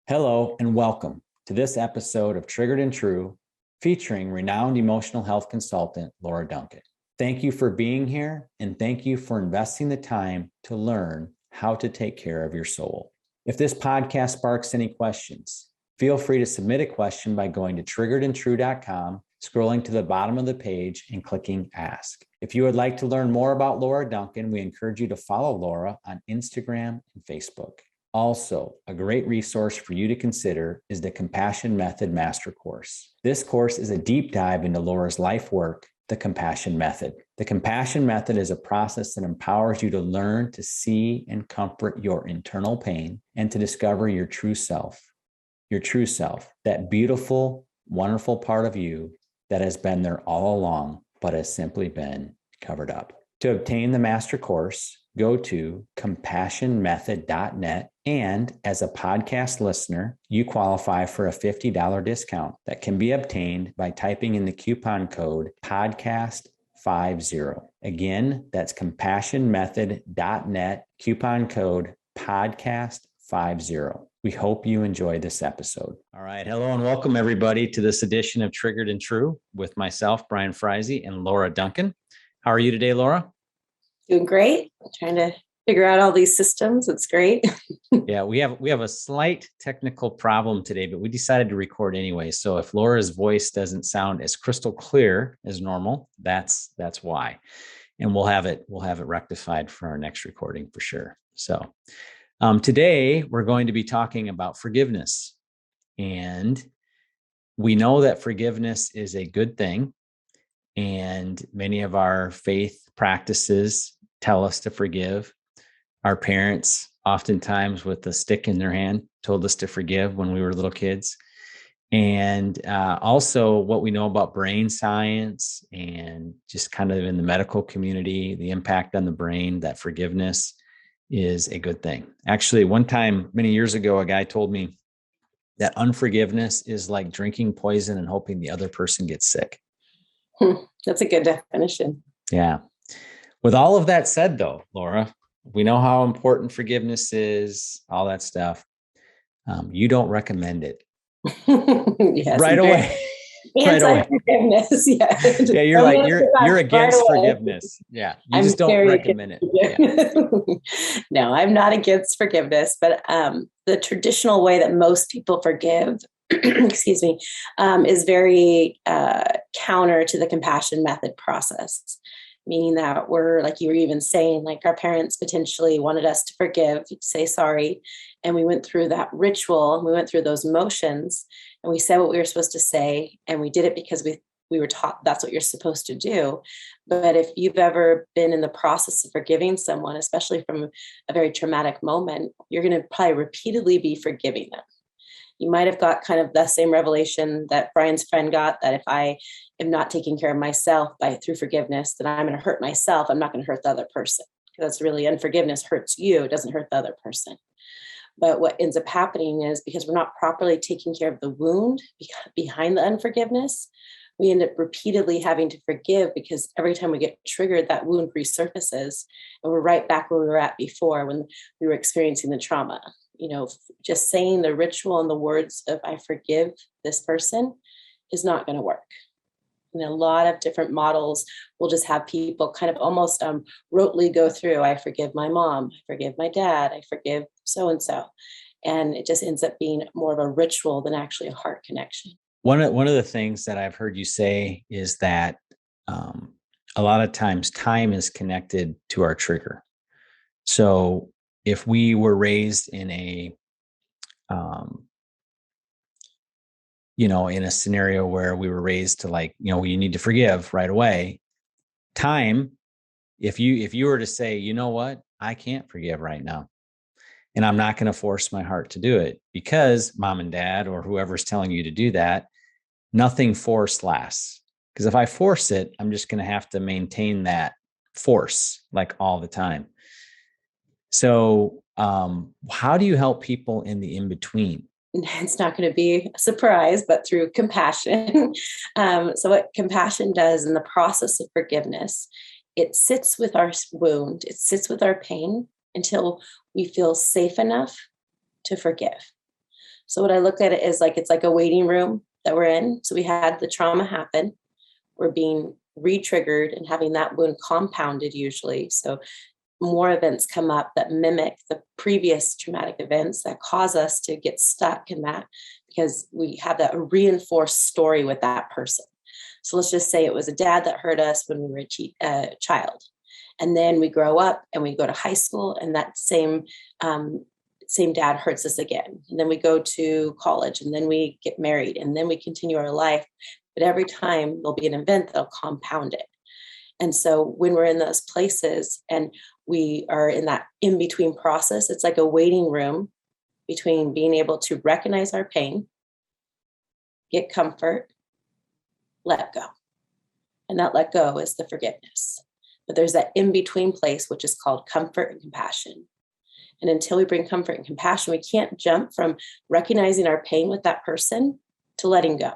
Hello and welcome to this episode of Triggered and True, featuring renowned emotional health consultant Laura Duncan. Thank you for being here, and thank you for investing the time to learn how to take care of your soul. If this podcast sparks any questions, feel free to submit a question by going to triggeredandtrue.com, scrolling to the bottom of the page and clicking Ask. If you would like to learn more about Laura Duncan, we encourage you to follow Laura on Instagram and Facebook. Also, a great resource for you to consider is the Compassion Method Master Course. This course is a deep dive into Laura's life work, the Compassion Method. The Compassion Method is a process that empowers you to learn to see and comfort your internal pain and to discover your true self, that beautiful, wonderful part of you that has been there all along, but has simply been covered up. To obtain the master course, go to compassionmethod.net. And as a podcast listener, you qualify for a $50 discount that can be obtained by typing in the coupon code podcast50. Again, that's compassionmethod.net, coupon code podcast50. We hope you enjoy this episode. All right. Hello and welcome everybody to this edition of Triggered and True with myself, Brian Freise, and Laura Duncan. How are you today, Laura? Doing great. Trying to figure out all these systems. It's great. Yeah, we have a slight technical problem today, but we decided to record anyway. So if Laura's voice doesn't sound as crystal clear as normal, that's why. And we'll have it rectified for our next recording for sure. So today we're going to be talking about forgiveness. And we know that forgiveness is a good thing. And many of our faith practices tell us to forgive. Our parents, oftentimes with a stick in their hand, told us to forgive when we were little kids. And also what we know about brain science and just kind of in the medical community, the impact on the brain, that forgiveness is a good thing. Actually, one time, many years ago, a guy told me that unforgiveness is like drinking poison and hoping the other person gets sick. That's a good definition. Yeah. With all of that said, though, Laura, we know how important forgiveness is, all that stuff. You don't recommend it. Yes, right away. Right away. Forgiveness. Yeah. Yeah, you're against forgiveness. Yeah. You just don't recommend it. Yeah. No, I'm not against forgiveness, but the traditional way that most people forgive, excuse me, is very counter to the compassion method process. Meaning that we're, like you were even saying, like our parents potentially wanted us to forgive, say sorry. And we went through that ritual, we went through those motions, and we said what we were supposed to say. And we did it because we were taught that's what you're supposed to do. But if you've ever been in the process of forgiving someone, especially from a very traumatic moment, you're going to probably repeatedly be forgiving them. You might have got kind of the same revelation that Brian's friend got, that if I am not taking care of myself through forgiveness, then I'm going to hurt myself. I'm not going to hurt the other person. That's really, unforgiveness hurts you. It doesn't hurt the other person. But what ends up happening is, because we're not properly taking care of the wound behind the unforgiveness, we end up repeatedly having to forgive, because every time we get triggered, that wound resurfaces and we're right back where we were at before when we were experiencing the trauma. You know, just saying the ritual and the words of I forgive this person is not going to work. And a lot of different models will just have people kind of almost rotely go through, I forgive my mom, I forgive my dad, I forgive so-and-so. And it just ends up being more of a ritual than actually a heart connection. One of the things that I've heard you say is that a lot of times time is connected to our trigger. So if we were raised in in a scenario where we were raised to you need to forgive right away, time, if you were to say, you know what, I can't forgive right now, and I'm not going to force my heart to do it because mom and dad or whoever's telling you to do that, nothing forced lasts. Because if I force it, I'm just going to have to maintain that force like all the time. So how do you help people in the in-between? It's not going to be a surprise, but through compassion. So what compassion does in the process of forgiveness, it sits with our wound, it sits with our pain until we feel safe enough to forgive. So what I look at it is like, it's like a waiting room that we're in. So we had the trauma happen. We're being re-triggered and having that wound compounded usually. So more events come up that mimic the previous traumatic events that cause us to get stuck in that, because we have that reinforced story with that person. So let's just say it was a dad that hurt us when we were a child. And then we grow up and we go to high school, and that same dad hurts us again. And then we go to college, and then we get married, and then we continue our life. But every time there'll be an event that'll compound it. And so when we're in those places and we are in that in-between process, it's like a waiting room between being able to recognize our pain, get comfort, let go. And that let go is the forgiveness. But there's that in-between place, which is called comfort and compassion. And until we bring comfort and compassion, we can't jump from recognizing our pain with that person to letting go.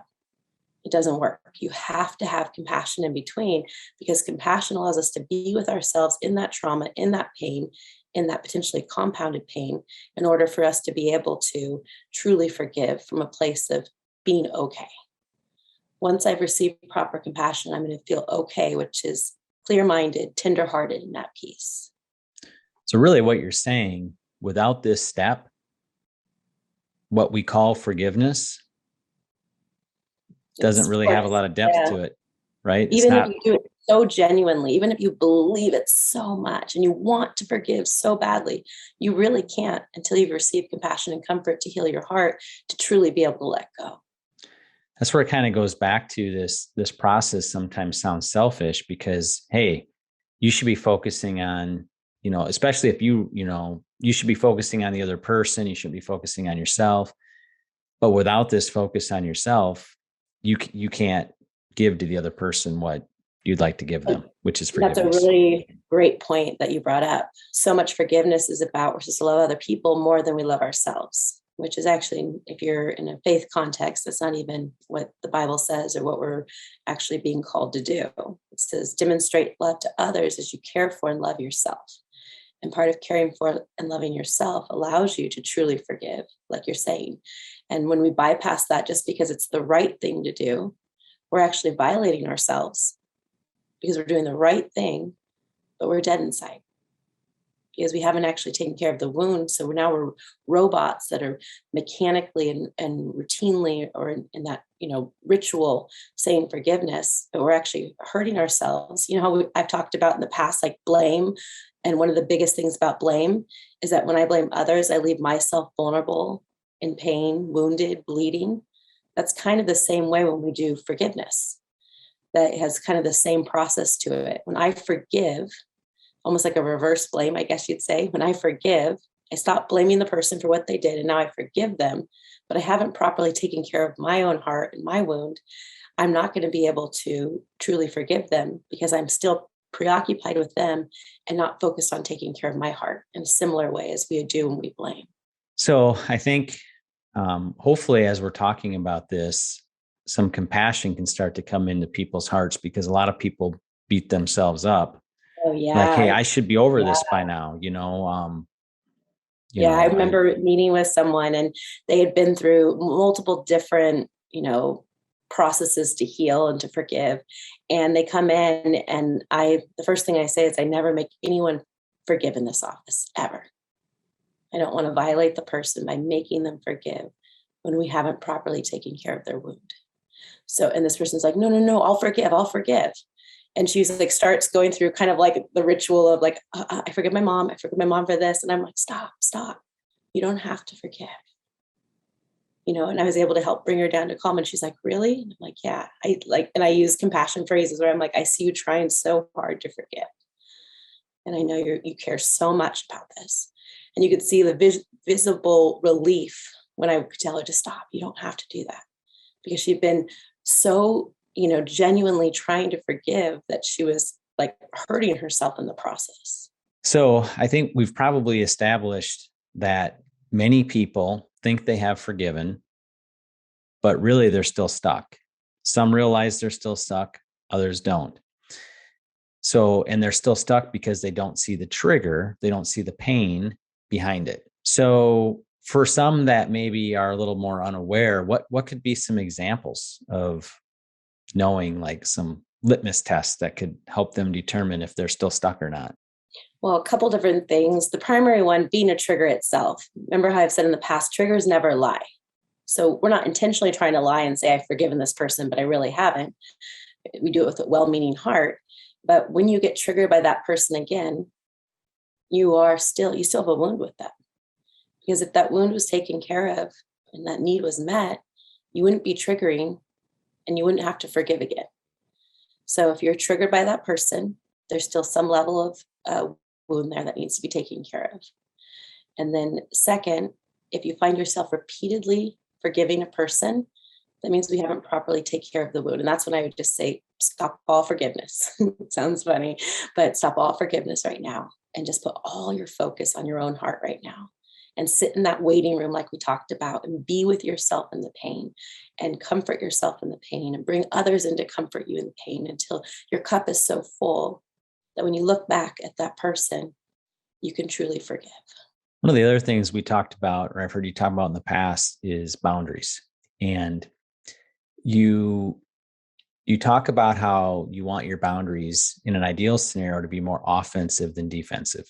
It doesn't work. You have to have compassion in between, because compassion allows us to be with ourselves in that trauma, in that pain, in that potentially compounded pain, in order for us to be able to truly forgive from a place of being okay. Once I've received proper compassion, I'm going to feel okay, which is clear-minded, tender-hearted in that peace. So really what you're saying, without this step, what we call forgiveness doesn't really have a lot of depth to it, right? Even if you do it so genuinely, even if you believe it so much and you want to forgive so badly, you really can't until you've received compassion and comfort to heal your heart, to truly be able to let go. That's where it kind of goes back to this process sometimes sounds selfish, because, hey, you should be focusing on, especially if you should be focusing on the other person, you should be focusing on yourself. But without this focus on yourself, you can't give to the other person what you'd like to give them, which is forgiveness. That's a really great point that you brought up. So much forgiveness is about we're supposed to love other people more than we love ourselves, which is actually, if you're in a faith context, that's not even what the Bible says or what we're actually being called to do. It says, demonstrate love to others as you care for and love yourself. And part of caring for and loving yourself allows you to truly forgive, like you're saying. And when we bypass that just because it's the right thing to do, we're actually violating ourselves, because we're doing the right thing, but we're dead inside, because we haven't actually taken care of the wound. So we're robots that are mechanically and routinely, or in that, ritual, saying forgiveness, but we're actually hurting ourselves. You know how I've talked about in the past, like blame. And one of the biggest things about blame is that when I blame others, I leave myself vulnerable, in pain, wounded, bleeding. That's kind of the same way when we do forgiveness. That has kind of the same process to it. When I forgive, almost like a reverse blame, I guess you'd say, when I forgive, I stop blaming the person for what they did, and now I forgive them, but I haven't properly taken care of my own heart and my wound. I'm not going to be able to truly forgive them, because I'm still preoccupied with them and not focused on taking care of my heart in a similar way as we do when we blame. So I think hopefully as we're talking about this, some compassion can start to come into people's hearts, because a lot of people beat themselves up. Oh yeah. Like, hey, I should be over this by now, I remember meeting with someone, and they had been through multiple different, processes to heal and to forgive. And they come in, and the first thing I say is, I never make anyone forgive in this office, ever. I don't want to violate the person by making them forgive when we haven't properly taken care of their wound. So, and this person's like, no, I'll forgive. And she's like, starts going through kind of like the ritual of like, I forgive my mom for this. And I'm like, stop. You don't have to forgive. And I was able to help bring her down to calm. And she's like, really? And I'm like, yeah. And I use compassion phrases where I'm like, I see you trying so hard to forgive. And I know you care so much about this. And you could see the visible relief when I could tell her to stop. You don't have to do that. Because she'd been so, genuinely trying to forgive that she was like hurting herself in the process. So I think we've probably established that many people think they have forgiven, but really they're still stuck. Some realize they're still stuck, others don't. So, and they're still stuck because they don't see the trigger, they don't see the pain behind it. So for some that maybe are a little more unaware, what could be some examples of knowing, like some litmus tests that could help them determine if they're still stuck or not? Well, a couple different things. The primary one being a trigger itself. Remember how I've said in the past, triggers never lie. So we're not intentionally trying to lie and say, I've forgiven this person, but I really haven't. We do it with a well-meaning heart. But when you get triggered by that person again, you still have a wound with them. Because if that wound was taken care of and that need was met, you wouldn't be triggering and you wouldn't have to forgive again. So if you're triggered by that person, there's still some level of wound there that needs to be taken care of. And then second, if you find yourself repeatedly forgiving a person, that means we haven't properly taken care of the wound. And that's when I would just say, stop all forgiveness. It sounds funny, but stop all forgiveness right now and just put all your focus on your own heart right now. And sit in that waiting room like we talked about and be with yourself in the pain and comfort yourself in the pain and bring others in to comfort you in the pain until your cup is so full that when you look back at that person, you can truly forgive. One of the other things we talked about, or I've heard you talk about in the past, is boundaries. And you talk about how you want your boundaries in an ideal scenario to be more offensive than defensive.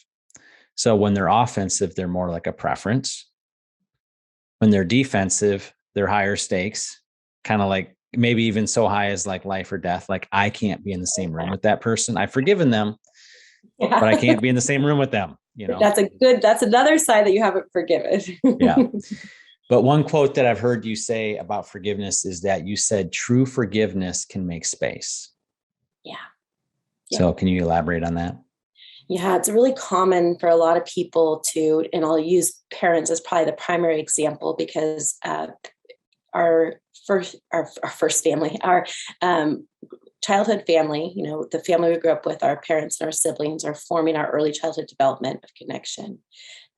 So when they're offensive, they're more like a preference. When they're defensive, they're higher stakes, kind of like maybe even so high as like life or death. Like, I can't be in the same room with that person. I've forgiven them, but I can't be in the same room with them. That's another side that you haven't forgiven. Yeah. But one quote that I've heard you say about forgiveness is that you said true forgiveness can make space. Yeah. So can you elaborate on that? Yeah, it's really common for a lot of people to, and I'll use parents as probably the primary example because our first family, our childhood family, the family we grew up with, our parents and our siblings are forming our early childhood development of connection.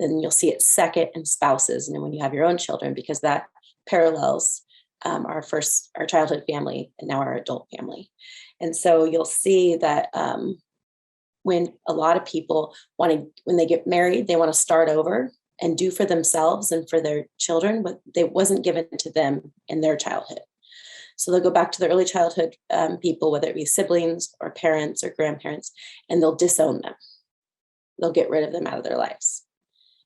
Then you'll see it second in spouses, and then when you have your own children, because that parallels our childhood family and now our adult family. And so you'll see that when a lot of people when they get married, they want to start over and do for themselves and for their children what they wasn't given to them in their childhood. So they'll go back to the early childhood people, whether it be siblings or parents or grandparents, and they'll disown them. They'll get rid of them out of their lives.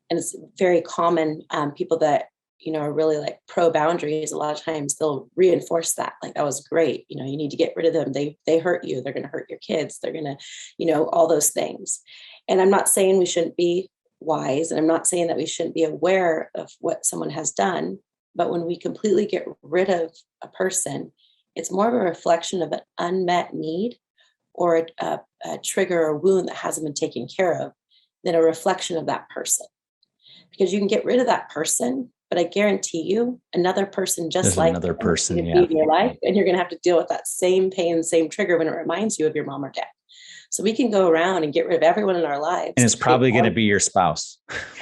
And it's very common, people that, are really like pro boundaries, a lot of times they'll reinforce that. Like, that was great. You need to get rid of them. They hurt you. They're going to hurt your kids. They're going to, all those things. And I'm not saying we shouldn't be wise. And I'm not saying that we shouldn't be aware of what someone has done. But when we completely get rid of a person, it's more of a reflection of an unmet need or a trigger or wound that hasn't been taken care of than a reflection of that person. Because you can get rid of that person, but I guarantee you another person just like another person in your life, and you're going to have to deal with that same pain, same trigger when it reminds you of your mom or dad. So we can go around and get rid of everyone in our lives. And it's probably going to be your spouse.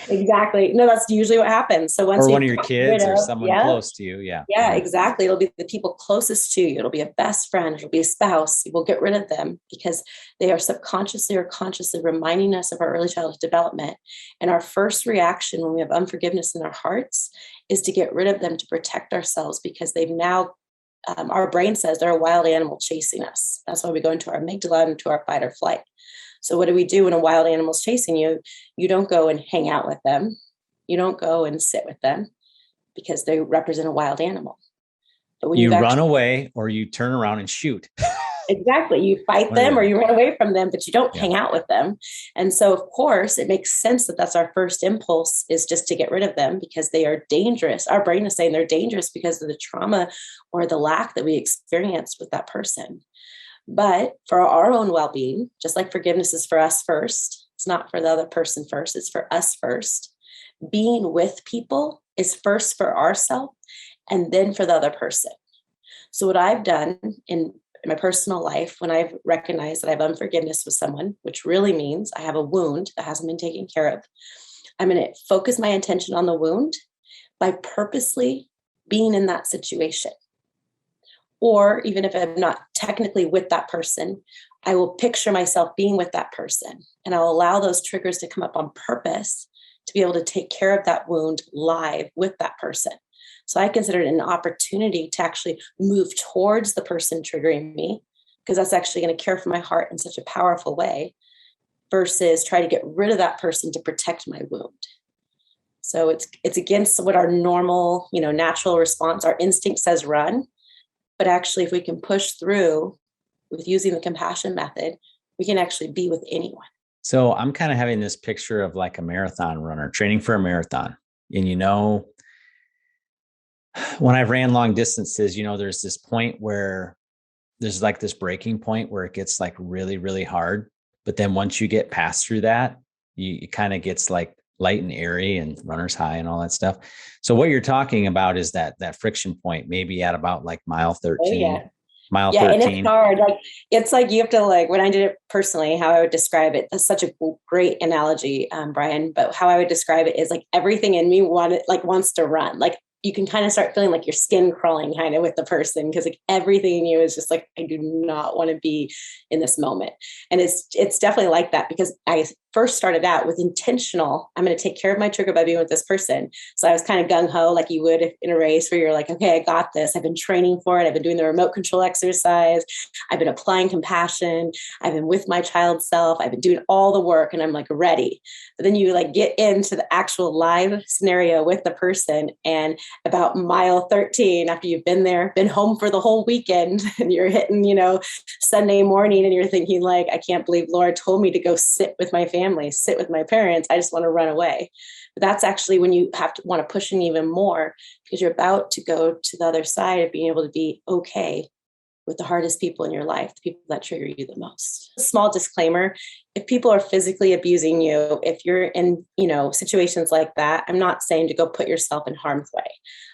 Exactly. No, that's usually what happens. So once or one of your kids or someone close to you. Yeah. Yeah, exactly. It'll be the people closest to you. It'll be a best friend. It'll be a spouse. We'll get rid of them because they are subconsciously or consciously reminding us of our early childhood development. And our first reaction when we have unforgiveness in our hearts is to get rid of them to protect ourselves because they've now our brain says they're a wild animal chasing us. That's why we go into our amygdala and into our fight or flight. So what do we do when a wild animal's chasing you? You don't go and hang out with them. You don't go and sit with them because they represent a wild animal. But when you run away or you turn around and shoot. Exactly. You fight them or you run away from them, but you don't hang out with them. And so, of course, it makes sense that that's our first impulse is just to get rid of them because they are dangerous. Our brain is saying they're dangerous because of the trauma or the lack that we experienced with that person. But for our own well-being, just like forgiveness is for us first, it's not for the other person first, it's for us first. Being with people is first for ourselves and then for the other person. So what I've done in my personal life, when I've recognized that I have unforgiveness with someone, which really means I have a wound that hasn't been taken care of, I'm going to focus my attention on the wound by purposely being in that situation. Or even if I'm not technically with that person, I will picture myself being with that person and I'll allow those triggers to come up on purpose to be able to take care of that wound live with that person. So I consider it an opportunity to actually move towards the person triggering me, because that's actually going to care for my heart in such a powerful way, versus try to get rid of that person to protect my wound. So it's against what our normal, natural response, our instinct says run. But actually, if we can push through with using the compassion method, we can actually be with anyone. So I'm kind of having this picture of like a marathon runner training for a marathon. And when I've ran long distances, there's this point where there's like this breaking point where it gets like really, really hard. But then once you get past through that, it kind of gets like light and airy and runner's high and all that stuff. So what you're talking about is that friction point, maybe at about like mile 13. Oh, yeah. Mile yeah, 13. And it's hard. It's like you have to when I did it personally, how I would describe it. That's such a great analogy, Brian. But how I would describe it is like everything in me wants to run. Like you can kind of start feeling like your skin crawling kind of with the person, because like everything in you is just like, I do not want to be in this moment. And it's definitely like that, because I first started out with intentional, I'm going to take care of my trigger by being with this person. So I was kind of gung-ho like you would in a race where you're like, okay, I got this. I've been training for it. I've been doing the remote control exercise. I've been applying compassion. I've been with my child self. I've been doing all the work and I'm like ready. But then you like get into the actual live scenario with the person, and about mile 13, after you've been there, been home for the whole weekend, and you're hitting, Sunday morning, and you're thinking like, I can't believe Laura told me to go sit with my family, sit with my parents. I just want to run away. But that's actually when you have to want to push in even more, because you're about to go to the other side of being able to be okay with the hardest people in your life, the people that trigger you the most. A small disclaimer: if people are physically abusing you, if you're in, situations like that, I'm not saying to go put yourself in harm's way.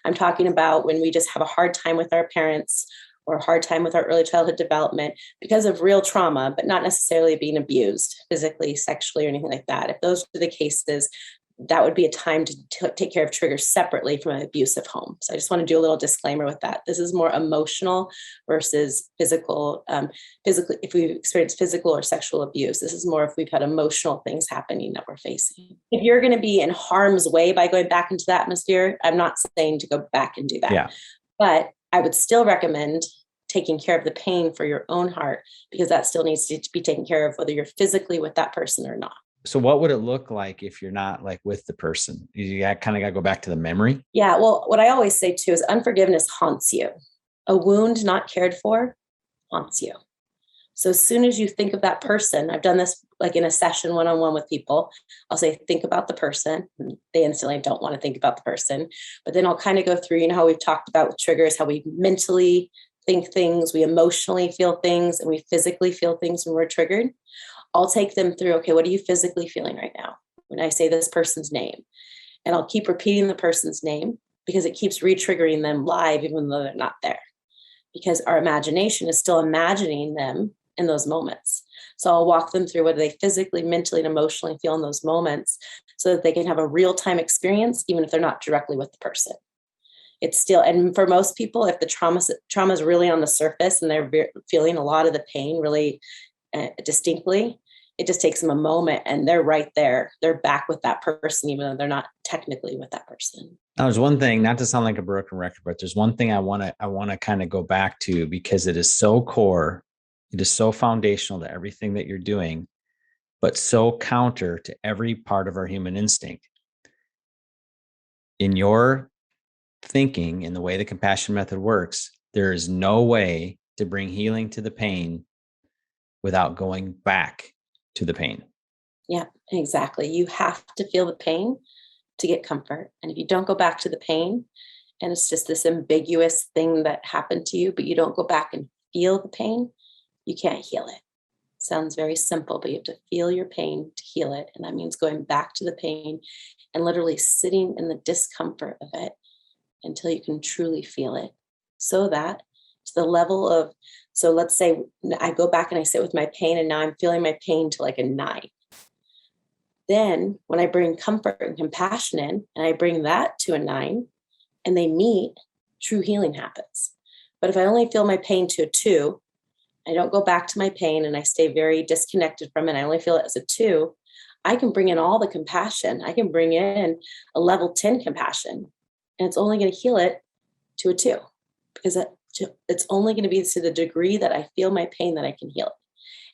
I'm talking about when we just have a hard time with our parents or a hard time with our early childhood development because of real trauma, but not necessarily being abused physically, sexually, or anything like that. If those are the cases, that would be a time to take care of triggers separately from an abusive home. So I just want to do a little disclaimer with that. This is more emotional versus physical. Physically, if we've experienced physical or sexual abuse, this is more if we've had emotional things happening that we're facing. If you're going to be in harm's way by going back into the atmosphere, I'm not saying to go back and do that. Yeah. But I would still recommend taking care of the pain for your own heart, because that still needs to be taken care of, whether you're physically with that person or not. So what would it look like if you're not like with the person? You kind of got to go back to the memory. Yeah. Well, what I always say too is unforgiveness haunts you. A wound not cared for haunts you. So as soon as you think of that person, I've done this like in a session one-on-one with people, I'll say, think about the person. They instantly don't want to think about the person. But then I'll kind of go through, how we've talked about with triggers, how we mentally think things, we emotionally feel things, and we physically feel things when we're triggered. I'll take them through, okay, what are you physically feeling right now when I say this person's name? And I'll keep repeating the person's name, because it keeps re-triggering them live, even though they're not there. Because our imagination is still imagining them in those moments. So I'll walk them through what they physically, mentally, and emotionally feel in those moments, so that they can have a real-time experience, even if they're not directly with the person. It's still, and for most people, if the trauma is really on the surface and they're feeling a lot of the pain really distinctly, it just takes them a moment and they're right there. They're back with that person, even though they're not technically with that person. Now, there's one thing, not to sound like a broken record, but there's one thing I want to kind of go back to, because it is so core. It is so foundational to everything that you're doing, but so counter to every part of our human instinct. In your thinking, in the way the compassion method works, there is no way to bring healing to the pain without going back to the pain. Yeah, exactly. You have to feel the pain to get comfort. And if you don't go back to the pain, and it's just this ambiguous thing that happened to you, but you don't go back and feel the pain, you can't heal it. Sounds very simple, but you have to feel your pain to heal it. And that means going back to the pain and literally sitting in the discomfort of it until you can truly feel it. So that to the level of, so let's say I go back and I sit with my pain, and now I'm feeling my pain to like a 9. Then when I bring comfort and compassion in, and I bring that to a 9, and they meet, true healing happens. But if I only feel my pain to a 2, I don't go back to my pain and I stay very disconnected from it, I only feel it as a 2, I can bring in all the compassion. I can bring in a level 10 compassion, and it's only going to heal it to a 2, because it's only going to be to the degree that I feel my pain that I can heal it.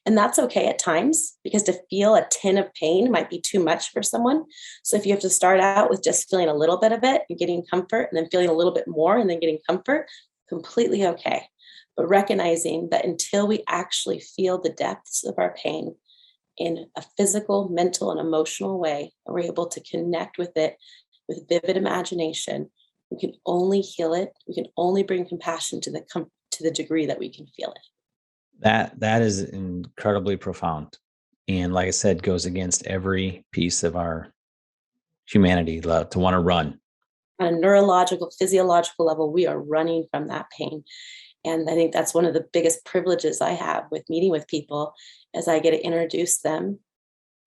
And that's okay at times, because to feel a 10 of pain might be too much for someone. So if you have to start out with just feeling a little bit of it and getting comfort, and then feeling a little bit more and then getting comfort, completely okay. But recognizing that until we actually feel the depths of our pain in a physical, mental, and emotional way, and we're able to connect with it with vivid imagination, we can only heal it. We can only bring compassion to the degree that we can feel it. That is incredibly profound. And like I said, goes against every piece of our humanity to want to run. On a neurological, physiological level, we are running from that pain. And I think that's one of the biggest privileges I have with meeting with people, is I get to introduce them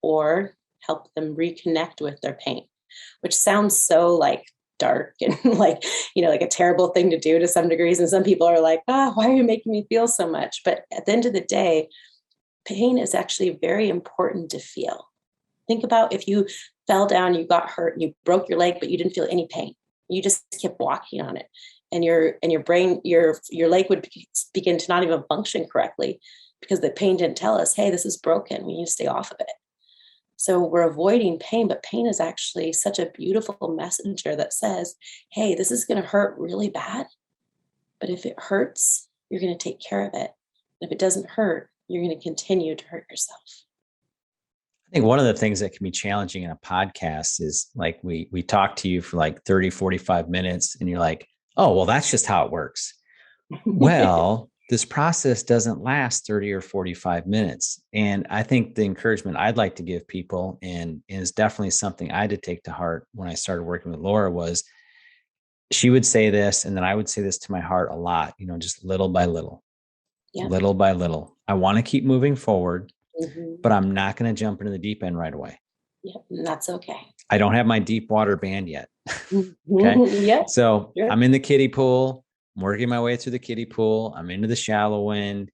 or help them reconnect with their pain, which sounds so like dark and like, like a terrible thing to do to some degrees. And some people are like, why are you making me feel so much? But at the end of the day, pain is actually very important to feel. Think about if you fell down, you got hurt, and you broke your leg, but you didn't feel any pain. You just kept walking on it. And your brain, your leg would begin to not even function correctly, because the pain didn't tell us, hey, this is broken. We need to stay off of it. So we're avoiding pain, but pain is actually such a beautiful messenger that says, hey, this is going to hurt really bad. But if it hurts, you're going to take care of it. And if it doesn't hurt, you're going to continue to hurt yourself. I think one of the things that can be challenging in a podcast is like we talk to you for like 30, 45 minutes and you're like, oh, well, that's just how it works. Well, this process doesn't last 30 or 45 minutes. And I think the encouragement I'd like to give people, and is definitely something I had to take to heart when I started working with Laura, was she would say this, and then I would say this to my heart a lot, just little by little, little by little. I want to keep moving forward, but I'm not going to jump into the deep end right away. Yep, and that's okay. I don't have my deep water band yet. Okay. Yeah. So I'm in the kiddie pool. I'm working my way through the kiddie pool. I'm into the shallow end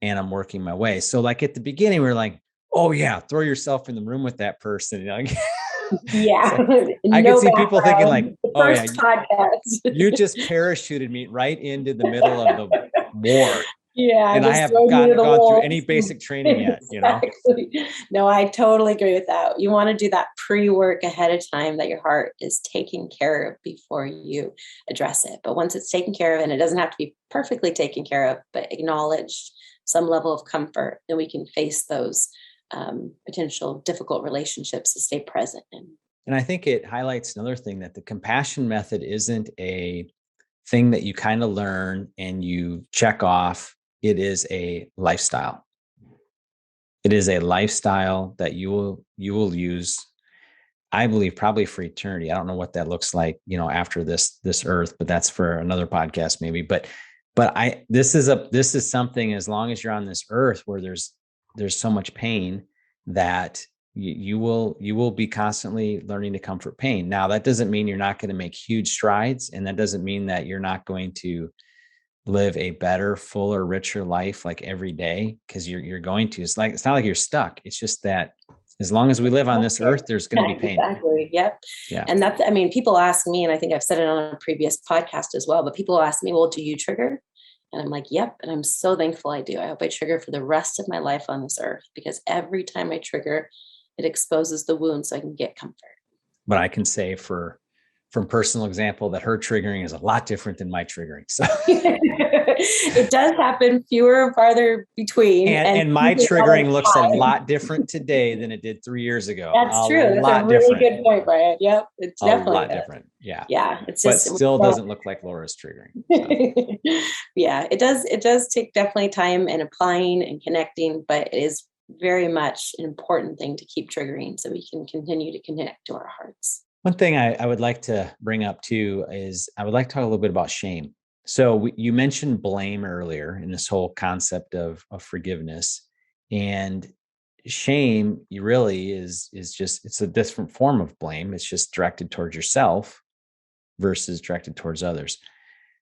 and I'm working my way. So like at the beginning, we we're like, oh yeah, throw yourself in the room with that person. Yeah. So I could see people thinking like, oh yeah, you just parachuted me right into the middle of the war. Yeah. And I have gone through any basic training yet, No, I totally agree with that. You want to do that pre-work ahead of time, that your heart is taken care of before you address it. But once it's taken care of, and it doesn't have to be perfectly taken care of, but acknowledged, some level of comfort, then we can face those potential difficult relationships to stay present in. And I think it highlights another thing, that the compassion method isn't a thing that you kind of learn and you check off. It is a lifestyle. It is a lifestyle that you will use, I believe, probably for eternity. I don't know what that looks like, after this earth, but that's for another podcast maybe. But this is something, as long as you're on this earth where there's so much pain, that you will be constantly learning to comfort pain. Now, that doesn't mean you're not going to make huge strides, and that doesn't mean that you're not going to live a better, fuller, richer life like every day, because you're going to. It's not like you're stuck. It's just that as long as we live on this earth, there's going to be pain. Exactly. Yep. Yeah. And people ask me, and I think I've said it on a previous podcast as well, but people ask me, well, do you trigger? And I'm like, yep. And I'm so thankful I do. I hope I trigger for the rest of my life on this earth, because every time I trigger, it exposes the wound so I can get comfort. But I can say from personal example that her triggering is a lot different than my triggering. So it does happen fewer and farther between. And my triggering looks a lot different today than it did 3 years ago. That's true. That's a really good point, Brian. Yep. It's definitely a lot different. Yeah. Yeah. It's just, but still doesn't look like Laura's triggering. So. Yeah, it does. It does take definitely time and applying and connecting, but it is very much an important thing to keep triggering so we can continue to connect to our hearts. One thing I would like to bring up too is I would like to talk a little bit about shame. So you mentioned blame earlier in this whole concept of forgiveness, and shame really is just, it's a different form of blame. It's just directed towards yourself versus directed towards others.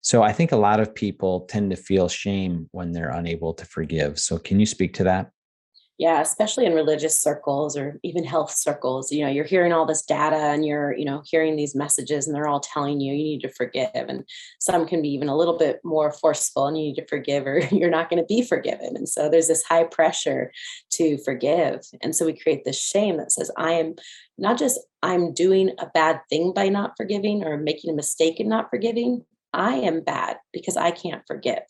So I think a lot of people tend to feel shame when they're unable to forgive. So can you speak to that? Yeah, especially in religious circles or even health circles, you're hearing all this data and you're, hearing these messages and they're all telling you you need to forgive. And some can be even a little bit more forceful and you need to forgive or you're not going to be forgiven. And so there's this high pressure to forgive. And so we create this shame that says, I am not just I'm doing a bad thing by not forgiving or making a mistake in not forgiving. I am bad because I can't forgive.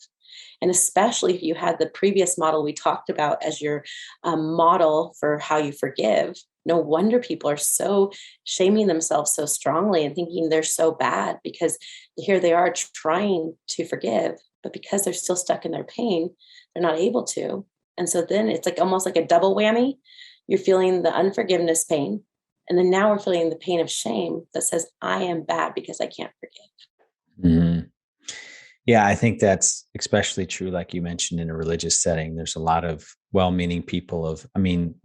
And especially if you had the previous model we talked about as your model for how you forgive, no wonder people are so shaming themselves so strongly and thinking they're so bad because here they are trying to forgive, but because they're still stuck in their pain, they're not able to. And so then it's like almost like a double whammy. You're feeling the unforgiveness pain. And then now we're feeling the pain of shame that says, I am bad because I can't forgive. Mhm. Yeah, I think that's especially true, like you mentioned, in a religious setting. There's a lot of well-meaning people it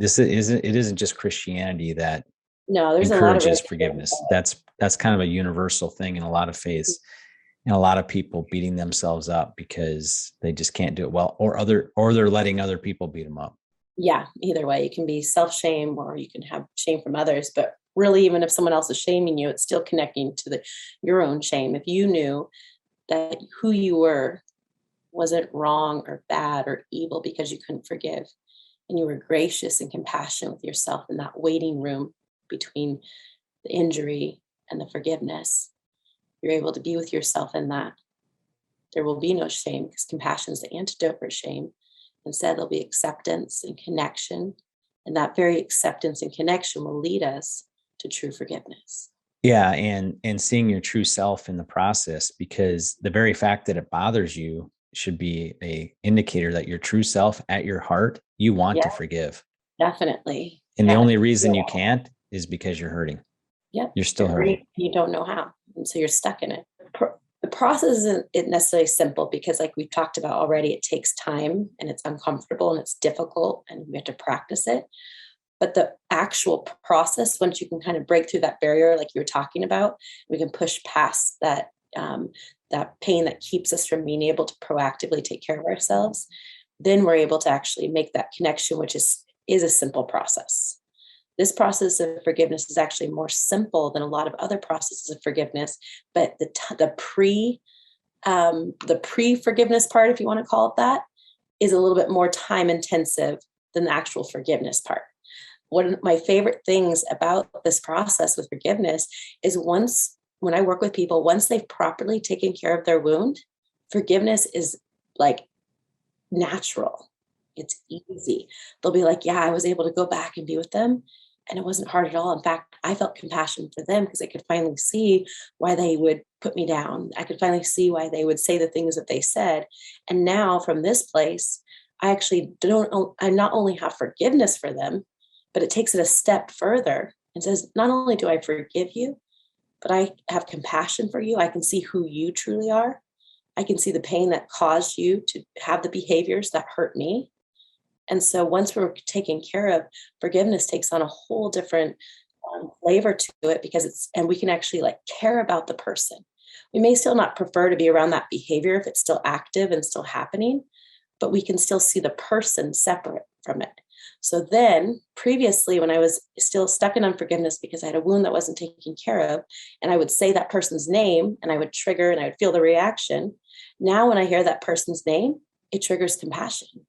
isn't just Christianity that No, there's a lot of encourages forgiveness. That's kind of a universal thing in a lot of faiths, and a lot of people beating themselves up because they just can't do it well, or they're letting other people beat them up. Yeah, either way, you can be self-shame or you can have shame from others. But really, even if someone else is shaming you, it's still connecting to your own shame. If you knew that who you were wasn't wrong or bad or evil because you couldn't forgive, and you were gracious and compassionate with yourself in that waiting room between the injury and the forgiveness, you're able to be with yourself in that. There will be no shame because compassion is the antidote for shame. Instead, there'll be acceptance and connection. And that very acceptance and connection will lead us to true forgiveness. Yeah, and seeing your true self in the process, because the very fact that it bothers you should be a indicator that your true self at your heart, you want Yeah, to forgive. definitely. And the Yeah. only reason you can't is because you're hurting. Yep. You're still hurting. You don't know how. And so you're stuck in it. The process isn't necessarily simple because, like we've talked about already, it takes time and it's uncomfortable and it's difficult and we have to practice it. But the actual process, once you can kind of break through that barrier, like you were talking about, we can push past that pain that keeps us from being able to proactively take care of ourselves. Then we're able to actually make that connection, which is a simple process. This process of forgiveness is actually more simple than a lot of other processes of forgiveness, but the pre forgiveness part, if you want to call it that, is a little bit more time intensive than the actual forgiveness part. One of my favorite things about this process with forgiveness is when I work with people, once they've properly taken care of their wound, forgiveness is like natural. It's easy. They'll be like, yeah, I was able to go back and be with them. And it wasn't hard at all. In fact, I felt compassion for them because I could finally see why they would put me down. I could finally see why they would say the things that they said. And now from this place, I not only have forgiveness for them, but it takes it a step further and says, not only do I forgive you, but I have compassion for you. I can see who you truly are. I can see the pain that caused you to have the behaviors that hurt me. And so once we're taken care of, forgiveness takes on a whole different flavor to it and we can actually like care about the person. We may still not prefer to be around that behavior if it's still active and still happening, but we can still see the person separate from it. So then previously, when I was still stuck in unforgiveness because I had a wound that wasn't taken care of, and I would say that person's name and I would trigger and I would feel the reaction. Now, when I hear that person's name, it triggers compassion.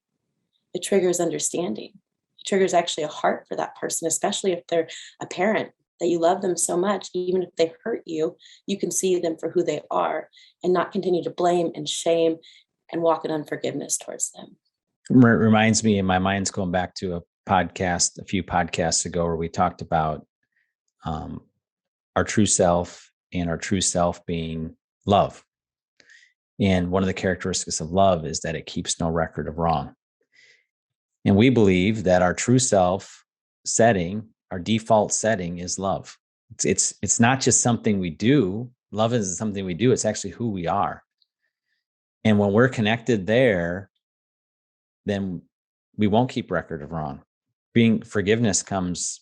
It triggers understanding. It triggers actually a heart for that person, especially if they're a parent that you love them so much. Even if they hurt you, you can see them for who they are and not continue to blame and shame and walk in unforgiveness towards them. Reminds me, and my mind's going back to a few podcasts ago, where we talked about our true self and our true self being love. And one of the characteristics of love is that it keeps no record of wrong. And we believe that our true self setting, our default setting, is love. It's not just something we do. Love isn't something we do. It's actually who we are. And when we're connected there, then we won't keep record of wrong. Forgiveness comes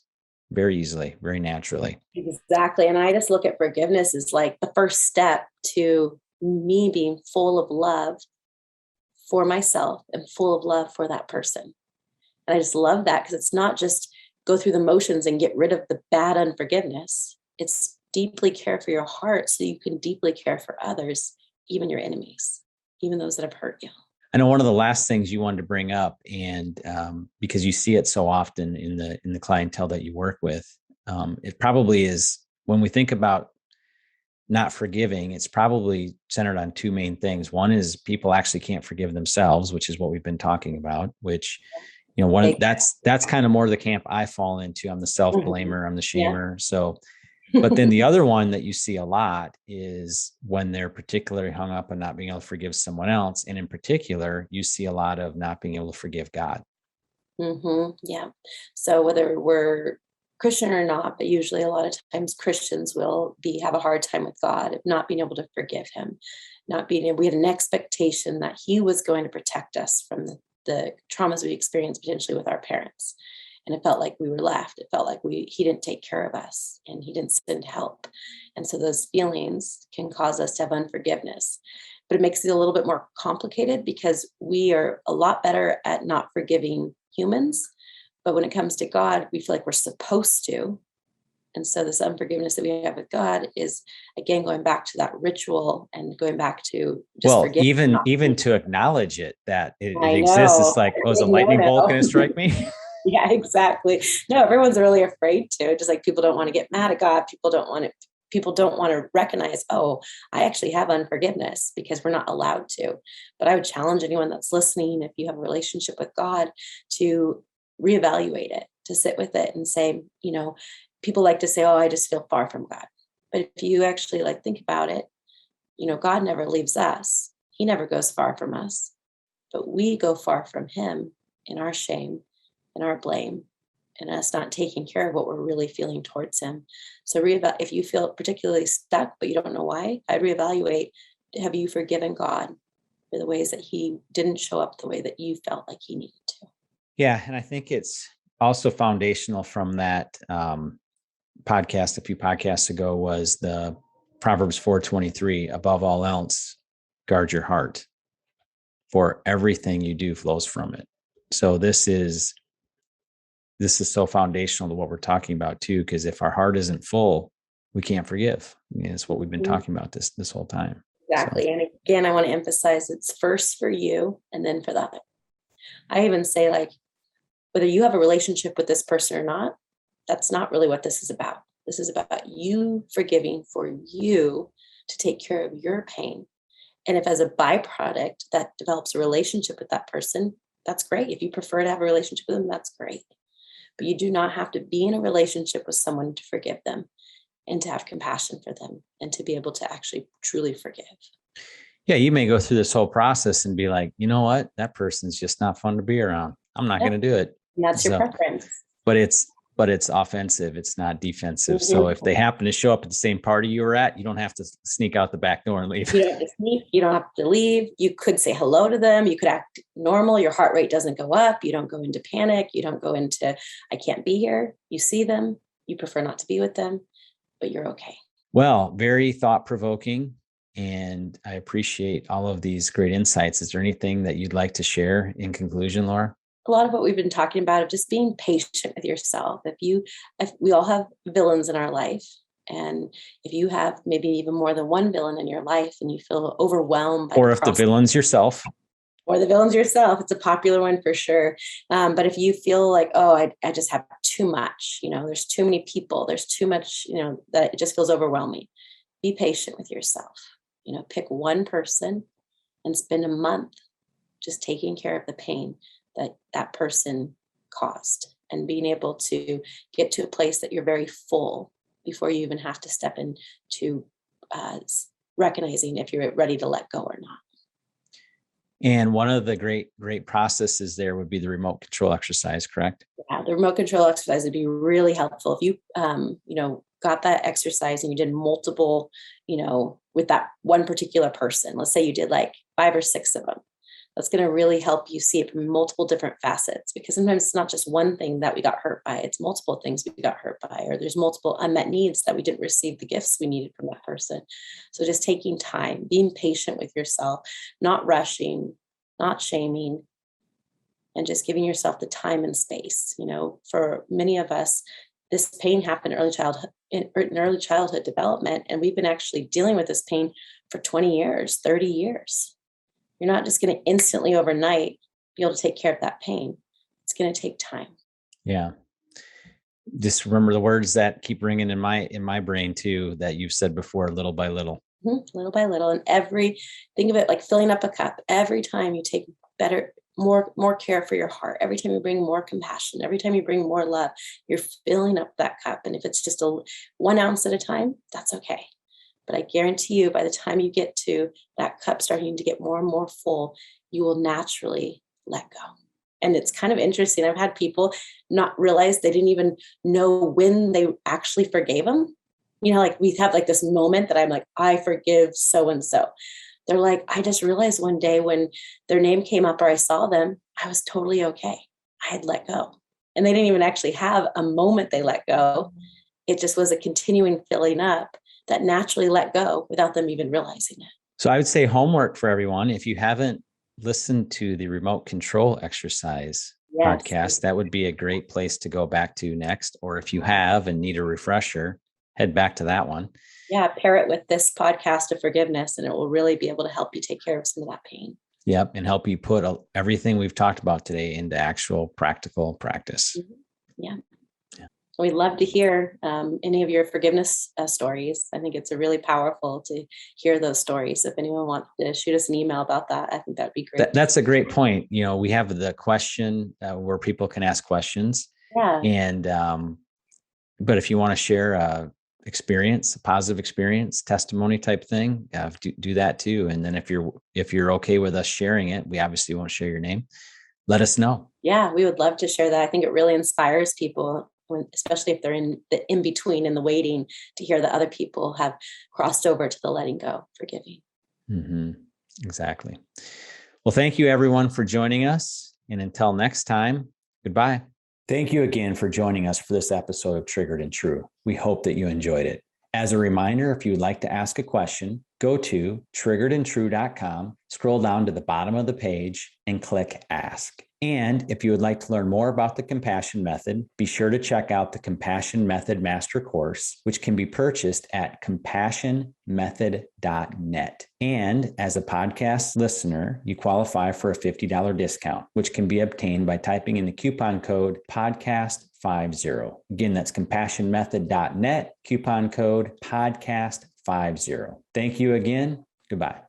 very easily, very naturally. Exactly. And I just look at forgiveness as like the first step to me being full of love for myself and full of love for that person. And I just love that, because it's not just go through the motions and get rid of the bad unforgiveness. It's deeply care for your heart so you can deeply care for others, even your enemies, even those that have hurt you. I know one of the last things you wanted to bring up, and because you see it so often in the clientele that you work with, it probably is, when we think about not forgiving, it's probably centered on two main things. One is people actually can't forgive themselves, which is what we've been talking about, which, that's kind of more the camp I fall into. I'm the self-blamer, I'm the Yeah. shamer. So, but then the other one that you see a lot is when they're particularly hung up on not being able to forgive someone else. And in particular, you see a lot of not being able to forgive God. Yeah. So whether we're Christian or not, but usually a lot of times Christians will have a hard time with God of not being able to forgive him, not being able, we had an expectation that he was going to protect us from the traumas we experienced potentially with our parents. And it felt like we were left. It felt like he didn't take care of us and he didn't send help. And so those feelings can cause us to have unforgiveness. But it makes it a little bit more complicated because we are a lot better at not forgiving humans. But when it comes to God, we feel like we're supposed to. And so this unforgiveness that we have with God is, again, going back to that ritual and going back to just Well, forgiving. even to acknowledge it, that it I exists, know. it's like, oh, is a No, lightning bolt no. going to strike me? Yeah, exactly. No, everyone's really afraid to. Just like people don't want to get mad at God. People don't want to recognize, oh, I actually have unforgiveness, because we're not allowed to. But I would challenge anyone that's listening, if you have a relationship with God, to reevaluate it, to sit with it and say, people like to say, oh, I just feel far from God. But if you actually think about it, God never leaves us. He never goes far from us, but we go far from him in our shame and our blame and us not taking care of what we're really feeling towards him. So if you feel particularly stuck, but you don't know why, I'd reevaluate. Have you forgiven God for the ways that he didn't show up the way that you felt like he needed to? Yeah. And I think it's also foundational from that podcast a few podcasts ago was the Proverbs 4:23, above all else, guard your heart, for everything you do flows from it. So this is so foundational to what we're talking about too, because if our heart isn't full, we can't forgive. It's what we've been talking about this whole time. Exactly. So. And again, I want to emphasize it's first for you and then for the other. I even say, whether you have a relationship with this person or not, that's not really what this is about. This is about you forgiving for you to take care of your pain. And if as a byproduct that develops a relationship with that person, that's great. If you prefer to have a relationship with them, that's great. But you do not have to be in a relationship with someone to forgive them and to have compassion for them and to be able to actually truly forgive. Yeah, you may go through this whole process and be like, you know what, that person's just not fun to be around. I'm not going to do it. And that's your preference. But it's offensive. It's not defensive. So if they happen to show up at the same party you were at, you don't have to sneak out the back door and leave. You don't have to sneak. You don't have to leave. You could say hello to them. You could act normal. Your heart rate doesn't go up. You don't go into panic. You don't go into, I can't be here. You see them. You prefer not to be with them, but you're okay. Well, very thought-provoking. And I appreciate all of these great insights. Is there anything that you'd like to share in conclusion, Laura? A lot of what we've been talking about of just being patient with yourself. If we all have villains in our life, and if you have maybe even more than one villain in your life and you feel overwhelmed by or if the villain's yourself, or the villain's yourself, it's a popular one for sure. But if you feel like, oh, I just have too much, there's too many people, there's too much, that it just feels overwhelming. Be patient with yourself. Pick one person and spend a month just taking care of the pain that person caused, and being able to get to a place that you're very full before you even have to step into recognizing if you're ready to let go or not. And one of the great processes there would be the remote control exercise, correct? Yeah, the remote control exercise would be really helpful. If you, got that exercise and you did multiple, with that one particular person, let's say you did 5 or 6 of them, that's going to really help you see it from multiple different facets, because sometimes it's not just one thing that we got hurt by, it's multiple things we got hurt by, or there's multiple unmet needs that we didn't receive the gifts we needed from that person. So just taking time, being patient with yourself, not rushing, not shaming, and just giving yourself the time and space. For many of us, this pain happened in early childhood development, and we've been actually dealing with this pain for 20 years, 30 years. You're not just going to instantly overnight be able to take care of that pain. It's going to take time. Yeah. Just remember the words that keep ringing in my brain too, that you've said before, little by little. Little by little. And think of it like filling up a cup. Every time you take more care for your heart, every time you bring more compassion, every time you bring more love, you're filling up that cup. And if it's just 1 ounce at a time, that's okay. But I guarantee you, by the time you get to that cup starting to get more and more full, you will naturally let go. And it's kind of interesting. I've had people not realize they didn't even know when they actually forgave them. Like we have like this moment that I'm like, I forgive so-and-so. They're like, I just realized one day when their name came up or I saw them, I was totally okay. I had let go. And they didn't even actually have a moment they let go. It just was a continuing filling up that naturally let go without them even realizing it. So I would say homework for everyone. If you haven't listened to the remote control exercise podcast, that would be a great place to go back to next. Or if you have and need a refresher, head back to that one. Yeah, pair it with this podcast of forgiveness, and it will really be able to help you take care of some of that pain. Yep. And help you put everything we've talked about today into actual practical practice. Yeah. We'd love to hear any of your forgiveness stories. I think it's really powerful to hear those stories. If anyone wants to shoot us an email about that, I think that'd be great. That's a great point. We have the question where people can ask questions. Yeah. And, but if you want to share a positive experience, testimony type thing, do that too. And then if you're okay with us sharing it, we obviously won't share your name. Let us know. Yeah, we would love to share that. I think it really inspires people, especially if they're in the in-between and the waiting, to hear that other people have crossed over to the letting go, forgiving. Mm-hmm. Exactly. Well, thank you everyone for joining us. And until next time, goodbye. Thank you again for joining us for this episode of Triggered and True. We hope that you enjoyed it. As a reminder, if you would like to ask a question, go to triggeredandtrue.com, scroll down to the bottom of the page and click Ask. And if you would like to learn more about the Compassion Method, be sure to check out the Compassion Method Master Course, which can be purchased at compassionmethod.net. And as a podcast listener, you qualify for a $50 discount, which can be obtained by typing in the coupon code podcast50. Again, that's compassionmethod.net, coupon code podcast50. Thank you again. Goodbye.